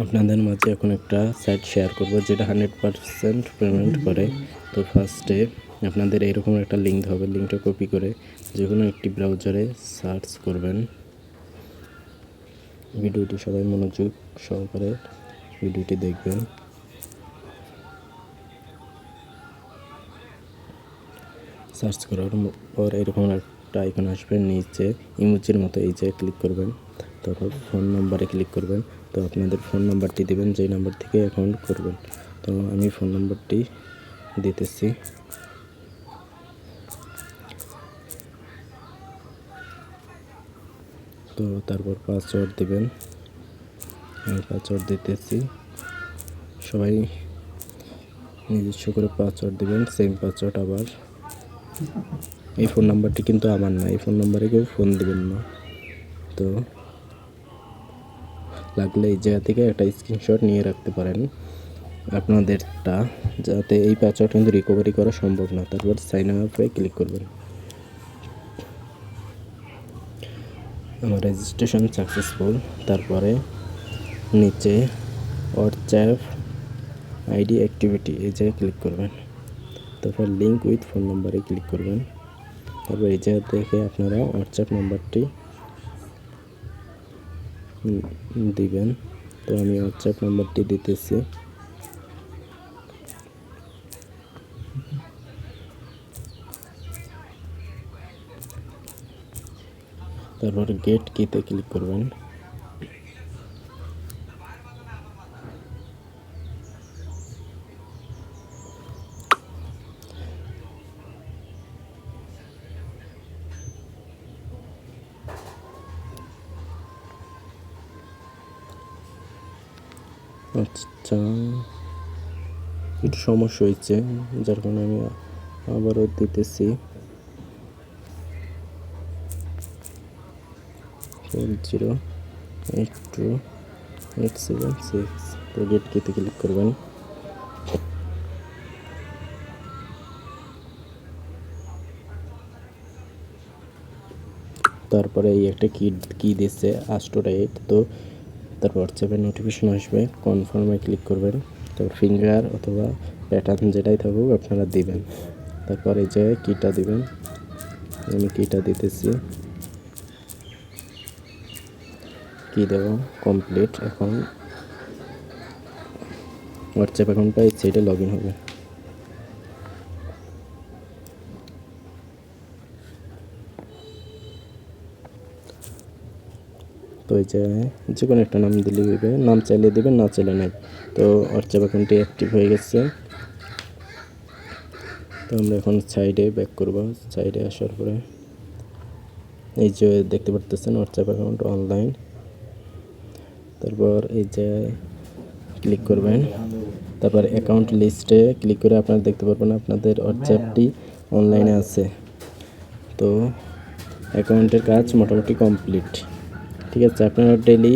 আপনাদের মাঝে এখন একটা সাইট শেয়ার করব যেটা 100% পেমেন্ট করে। তো ফার্স্টে আপনাদের এরকম একটা লিঙ্ক হবে, লিঙ্কটা কপি করে যে কোনো একটি ব্রাউজারে সার্চ করবেন। ভিডিওটি সবাই মনোযোগ সহকারে ভিডিওটি দেখবেন। সার্চ করার পর এরকম একটা আইকন আসবে, নিচে ইমোজির মতো এই যে ক্লিক করবেন, তারপর ফোন নাম্বারে ক্লিক করবেন। তো আপনাদের ফোন নাম্বারটি দেবেন যেই নাম্বার থেকে অ্যাকাউন্ট করবেন। তো আমি ফোন নাম্বারটি দিতেছি। তো তারপর পাসওয়ার্ড দিবেন, আমি পাসওয়ার্ড দিতেছি। সবাই নিজস্ব করে পাসওয়ার্ড দিবেন, সেম পাসওয়ার্ড আবার। এই ফোন নাম্বারটি কিন্তু আমার না, এই ফোন নাম্বারে কেউ ফোন দিবেন না। তো লাগলে এই জায়গা থেকে একটা স্ক্রিনশট নিয়ে রাখতে পারেন আপনাদেরটা, যাতে এই পাসওয়ার্ড কিন্তু রিকভারি করা সম্ভব না। তারপর সাইন আপে ক্লিক করবেন। আমার রেজিস্ট্রেশন সাকসেসফুল। তারপরে নিচে হোয়াটসঅ্যাপ আইডি অ্যাক্টিভিটি এই জায়গায় ক্লিক করবেন। তারপর লিঙ্ক উইথ ফোন নাম্বারে ক্লিক করবেন। তারপর এই জায়গা থেকে আপনারা হোয়াটসঅ্যাপ নাম্বারটি দিবেন। তো আমি হোয়াটসঅ্যাপ নাম্বারটি দিতেছি। তারপর গেট কিতে ক্লিক করবেন। আচ্ছা, একটু সমস্যা হয়েছে যার কারণে আমি আবারও দিতেছি 408287 তো গেট কিতে ক্লিক করবেন। তারপরে এই একটা কি দিচ্ছে আস্টোরাইট। তো তারপর হোয়াটসঅ্যাপের নোটিফিকেশন আসবে, কনফার্মে ক্লিক করবেন। তারপর ফিঙ্গার অথবা প্যাটার্ন যেটাই থাকুক আপনারা দিবেন। তারপর এই যে কিটা দিবেন, আমি কিটা দিতেছি। কি দেব কমপ্লিট। এখন হোয়াটসঅ্যাপ অ্যাকাউন্টটা এই সাইটে লগ ইন হবে। তো এই যে কোনো একটা নাম দিলে দিবে, নাম চাইলে দেবেন, না চাইলে নাই। তো হোয়াটসঅ্যাপ অ্যাকাউন্টটি অ্যাক্টিভ হয়ে গেছে। তো আমরা এখন সাইডে ব্যাক করব। সাইডে আসার পরে এই যে দেখতে পারতেছেন হোয়াটসঅ্যাপ অ্যাকাউন্ট অনলাইন। তারপর এই যে ক্লিক করবেন। তারপর অ্যাকাউন্ট লিস্টে ক্লিক করে আপনারা দেখতে পারবেন আপনাদের হোয়াটসঅ্যাপটি অনলাইনে আছে। তো অ্যাকাউন্টের কাজ মোটামুটি কমপ্লিট। ঠিক আছে, আপনারা ডেলি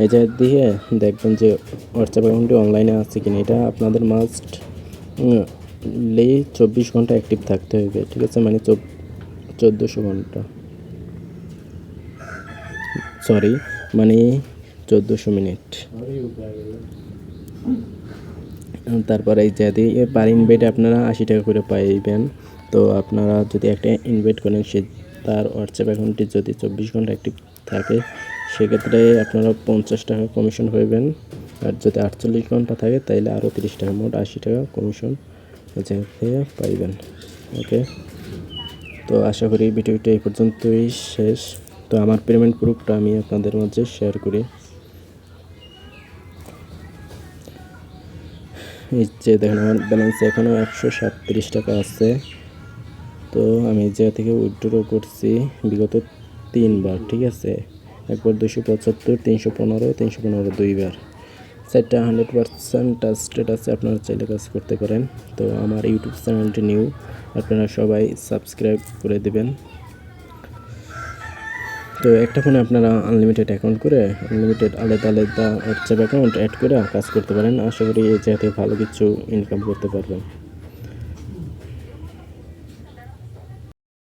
এই জায়গা দিয়ে দেখবেন যে হোয়াটসঅ্যাপ অ্যাকাউন্টটি অনলাইনে আছে কিনা। এটা আপনাদের মাস্ট 24 ঘন্টা অ্যাক্টিভ থাকতে হবে। ঠিক আছে, মানে 1400 ঘন্টা, সরি মানে 1400 মিনিট। তারপরে এই যে পার ইনভাইটে আপনারা 80 টাকা করে পাইবেন। তো আপনারা যদি একটা ইনভাইট করেন, সে তার হোয়াটসঅ্যাপ অ্যাকাউন্টটি যদি 24 ঘন্টা অ্যাক্টিভ থাকে, সেক্ষেত্রে আপনারা 50 টাকা কমিশন পাইবেন। আর যদি 48 ঘন্টা থাকে তাহলে আরও 30 টাকা, মোট 80 টাকা কমিশন থেকে পাইবেন। ওকে, তো আশা করি ভিডিওটি এই পর্যন্তই শেষ। তো আমার পেমেন্ট প্রুফটা আমি আপনাদের মাঝে শেয়ার করি। এই যে দেখেন আমার ব্যালেন্স এখনও 137 টাকা আছে। তো আমি এই জায়গা থেকে উইথড্র করছি বিগত 3 বার। ঠিক আছে, একবার 275, 315, 315 2বার। সাইটটা 100% ট্রাস্টেড আছে, আপনারা চাইলে কাজ করতে পারেন। তো আমার ইউটিউব চ্যানেলটি নিউ, আপনারা সবাই সাবস্ক্রাইব করে দেবেন। তো একটা ফোনে আপনারা আনলিমিটেড অ্যাকাউন্ট করে আনলিমিটেড আলাদা আলাদা হোয়াটসঅ্যাপ অ্যাকাউন্ট অ্যাড করে কাজ করতে পারেন। আশা করি এই জায়গা থেকে ভালো কিছু ইনকাম করতে পারবেন।